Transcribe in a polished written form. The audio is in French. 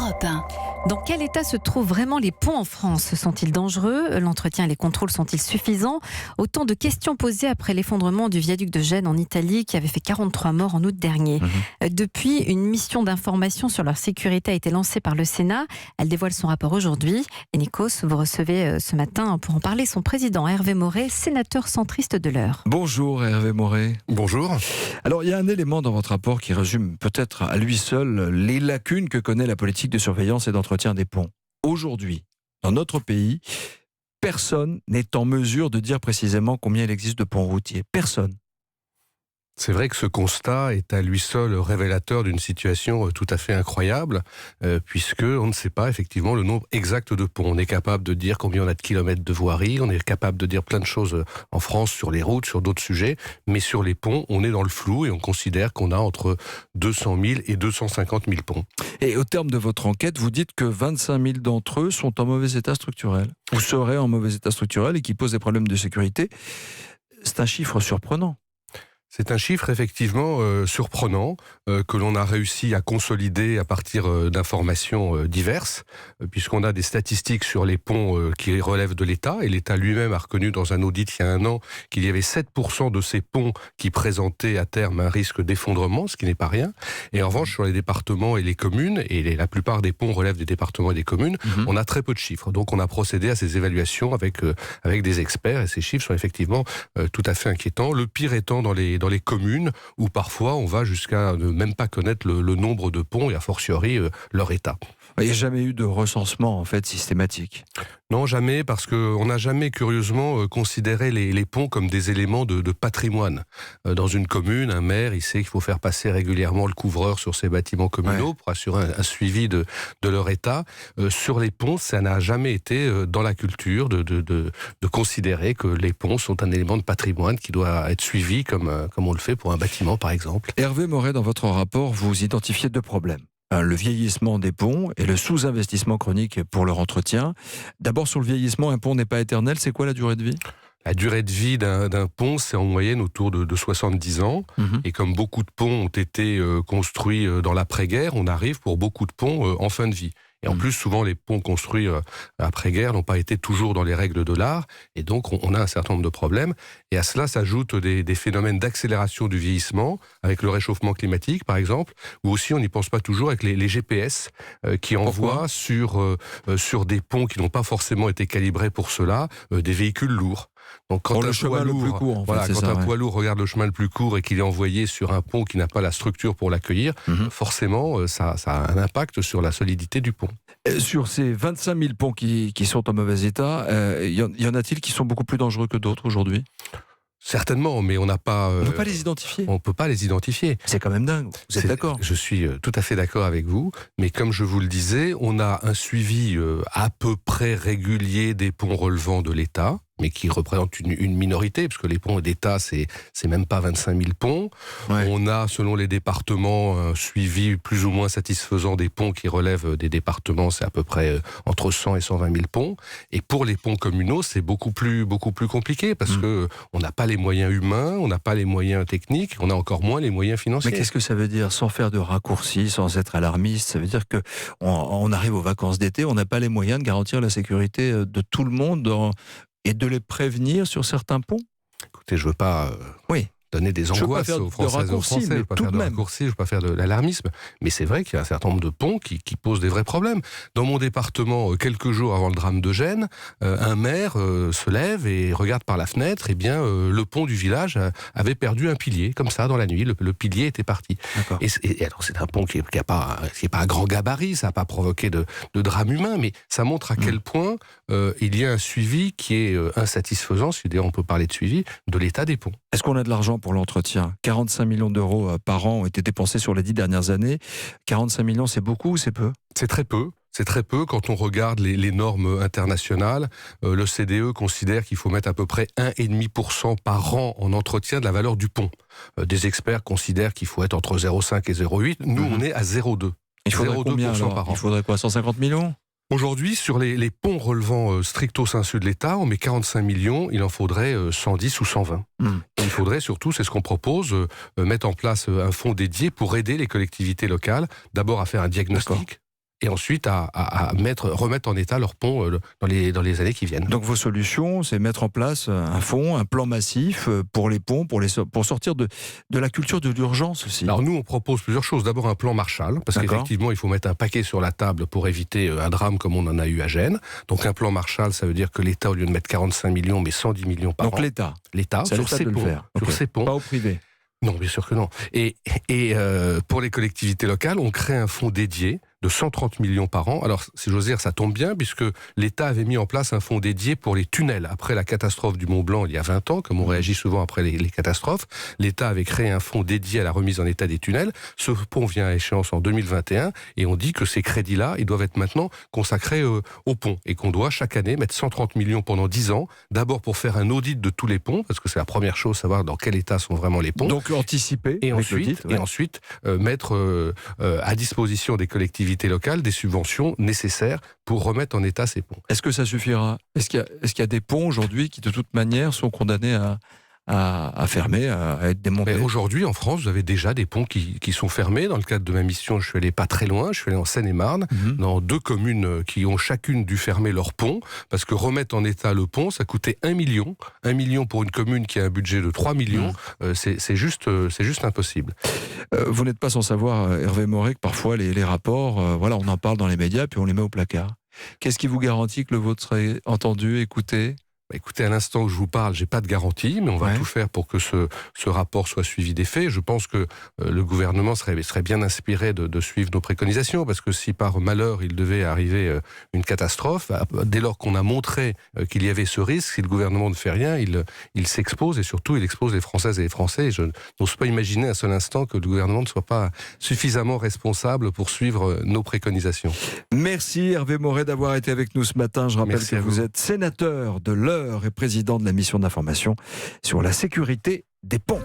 Europe 1. Dans quel état se trouvent vraiment les ponts en France ? Sont-ils dangereux ? L'entretien et les contrôles sont-ils suffisants ? Autant de questions posées après l'effondrement du viaduc de Gênes en Italie qui avait fait 43 morts en août dernier. Depuis, une mission d'information sur leur sécurité a été lancée par le Sénat. Elle dévoile son rapport aujourd'hui. Et Nikos, vous recevez ce matin pour en parler son président Hervé Maurey, sénateur centriste de l'Eure. Bonjour Hervé Maurey. Bonjour. Alors il y a un élément dans votre rapport qui résume peut-être à lui seul les lacunes que connaît la politique de surveillance et d'entretien des ponts. Aujourd'hui, dans notre pays, personne n'est en mesure de dire précisément combien il existe de ponts routiers. Personne. C'est vrai que ce constat est à lui seul révélateur d'une situation tout à fait incroyable, puisque on ne sait pas effectivement le nombre exact de ponts. On est capable de dire combien on a de kilomètres de voirie, on est capable de dire plein de choses en France sur les routes, sur d'autres sujets, mais sur les ponts, on est dans le flou et on considère qu'on a entre 200 000 et 250 000 ponts. Et au terme de votre enquête, vous dites que 25 000 d'entre eux sont en mauvais état structurel, ou seraient en mauvais état structurel et qui posent des problèmes de sécurité. C'est un chiffre surprenant. C'est un chiffre effectivement surprenant que l'on a réussi à consolider à partir d'informations diverses, puisqu'on a des statistiques sur les ponts qui relèvent de l'État, et l'État lui-même a reconnu dans un audit il y a un an qu'il y avait 7% de ces ponts qui présentaient à terme un risque d'effondrement, ce qui n'est pas rien. Et en revanche, sur les départements et les communes, et la plupart des ponts relèvent des départements et des communes, on a très peu de chiffres. Donc on a procédé à ces évaluations avec des experts, et ces chiffres sont effectivement tout à fait inquiétants. Le pire étant dans les communes où parfois on va jusqu'à ne même pas connaître le nombre de ponts et a fortiori leur état. Il n'y a jamais eu de recensement en fait systématique. Non, jamais, parce qu'on n'a jamais curieusement considéré les ponts comme des éléments de patrimoine. Dans une commune, un maire, il sait qu'il faut faire passer régulièrement le couvreur sur ses bâtiments communaux pour assurer un suivi de leur état. Sur les ponts, ça n'a jamais été dans la culture de considérer que les ponts sont un élément de patrimoine qui doit être suivi comme on le fait pour un bâtiment, par exemple. Hervé Maurey, dans votre rapport, vous identifiez deux problèmes. Le vieillissement des ponts et le sous-investissement chronique pour leur entretien. D'abord, sur le vieillissement, un pont n'est pas éternel. C'est quoi la durée de vie ? La durée de vie d'un pont, c'est en moyenne autour de 70 ans. Et comme beaucoup de ponts ont été construits dans l'après-guerre, on arrive pour beaucoup de ponts en fin de vie. Et en plus, souvent, les ponts construits après-guerre n'ont pas été toujours dans les règles de l'art. Et donc, on a un certain nombre de problèmes. Et à cela s'ajoutent des phénomènes d'accélération du vieillissement, avec le réchauffement climatique, par exemple, ou aussi, on n'y pense pas toujours, avec les GPS qui envoient sur des ponts qui n'ont pas forcément été calibrés pour cela, des véhicules lourds. Donc quand un chemin le plus court, poids lourd regarde le chemin le plus court et qu'il est envoyé sur un pont qui n'a pas la structure pour l'accueillir, forcément, ça a un impact sur la solidité du pont. Sur ces 25 000 ponts qui sont en mauvais état, y en a-t-il qui sont beaucoup plus dangereux que d'autres aujourd'hui ? Certainement, mais on n'a pas... on ne peut pas les identifier. On ne peut pas les identifier. C'est quand même dingue, vous êtes d'accord ? Je suis tout à fait d'accord avec vous, mais comme je vous le disais, on a un suivi à peu près régulier des ponts relevant de l'État, mais qui représente une minorité, parce que les ponts d'État, c'est même pas 25 000 ponts. Ouais. On a, selon les départements, un suivi plus ou moins satisfaisant des ponts qui relèvent des départements, c'est à peu près entre 100 et 120 000 ponts. Et pour les ponts communaux, c'est beaucoup plus compliqué, parce que on n'a pas les moyens humains, on n'a pas les moyens techniques, on a encore moins les moyens financiers. Mais qu'est-ce que ça veut dire, sans faire de raccourcis, sans être alarmiste ? Ça veut dire que on arrive aux vacances d'été, on n'a pas les moyens de garantir la sécurité de tout le monde et de les prévenir sur certains ponts ? Écoutez, je ne veux pas donner des angoisses aux Françaises et aux Français, je ne veux pas faire de raccourcis, je ne veux pas faire de l'alarmisme, mais c'est vrai qu'il y a un certain nombre de ponts qui posent des vrais problèmes. Dans mon département, quelques jours avant le drame de Gênes, un maire se lève et regarde par la fenêtre, et bien le pont du village avait perdu un pilier, comme ça, dans la nuit, le pilier était parti. Et alors c'est un pont qui n'est pas à grand gabarit, ça n'a pas provoqué de drame humain, mais ça montre à quel point il y a un suivi qui est insatisfaisant, si d'ailleurs on peut parler de suivi, de l'état des ponts. Est-ce qu'on a de l'argent pour l'entretien ? 45 millions d'euros par an ont été dépensés sur les 10 dernières années. 45 millions, c'est beaucoup ou c'est peu ? C'est très peu. C'est très peu quand on regarde les normes internationales. Le CDE considère qu'il faut mettre à peu près 1,5% par an en entretien de la valeur du pont. Des experts considèrent qu'il faut être entre 0,5 et 0,8. Nous, on est à 0,2. Il faudrait combien alors ? Il faudrait quoi, 150 millions ? Aujourd'hui, sur les ponts relevant stricto sensu de l'État, on met 45 millions, il en faudrait 110 ou 120. Il faudrait surtout, c'est ce qu'on propose, mettre en place un fonds dédié pour aider les collectivités locales, d'abord à faire un diagnostic. et ensuite à remettre en état leurs ponts dans les années qui viennent. Donc vos solutions, c'est mettre en place un fonds, un plan massif pour les ponts, pour sortir de la culture de l'urgence aussi. Alors nous, on propose plusieurs choses. D'abord un plan Marshall, parce qu'effectivement, il faut mettre un paquet sur la table pour éviter un drame comme on en a eu à Gênes. Donc un plan Marshall, ça veut dire que l'État, au lieu de mettre 45 millions, met 110 millions par an. Donc l'État C'est sur ces ponts. Sur ces ponts. Pas au privé. Non, bien sûr que non. Et pour les collectivités locales, on crée un fonds dédié de 130 millions par an. Alors, si j'ose dire, ça tombe bien, puisque l'État avait mis en place un fonds dédié pour les tunnels. Après la catastrophe du Mont-Blanc, il y a 20 ans, comme on réagit souvent après les catastrophes, l'État avait créé un fonds dédié à la remise en état des tunnels. Ce pont vient à échéance en 2021, et on dit que ces crédits-là, ils doivent être maintenant consacrés au pont, et qu'on doit chaque année mettre 130 millions pendant 10 ans, d'abord pour faire un audit de tous les ponts, parce que c'est la première chose, savoir dans quel état sont vraiment les ponts. Donc anticiper. Et ensuite mettre à disposition des collectivités locales des subventions nécessaires pour remettre en état ces ponts. Est-ce que ça suffira ? Est-ce qu'il y a des ponts aujourd'hui qui de toute manière sont condamnés à fermer, à être démontés ? Mais aujourd'hui, en France, vous avez déjà des ponts qui sont fermés. Dans le cadre de ma mission, je suis allé pas très loin, je suis allé en Seine-et-Marne, dans 2 communes qui ont chacune dû fermer leur pont, parce que remettre en état le pont, ça coûtait 1 million. 1 million pour une commune qui a un budget de 3 millions, c'est juste impossible. Vous n'êtes pas sans savoir, Hervé Moret, que parfois les rapports, on en parle dans les médias, puis on les met au placard. Qu'est-ce qui vous garantit que le vôtre serait entendu, écouté ? Écoutez, à l'instant où je vous parle, j'ai pas de garantie, mais on va tout faire pour que ce rapport soit suivi des faits. Je pense que le gouvernement serait bien inspiré de suivre nos préconisations, parce que si par malheur il devait arriver une catastrophe, dès lors qu'on a montré qu'il y avait ce risque, si le gouvernement ne fait rien, il s'expose, et surtout il expose les Françaises et les Français. Et je n'ose pas imaginer un seul instant que le gouvernement ne soit pas suffisamment responsable pour suivre nos préconisations. Merci Hervé Moret d'avoir été avec nous ce matin. Je rappelle que vous êtes sénateur de l'Eure et président de la mission d'information sur la sécurité des ponts.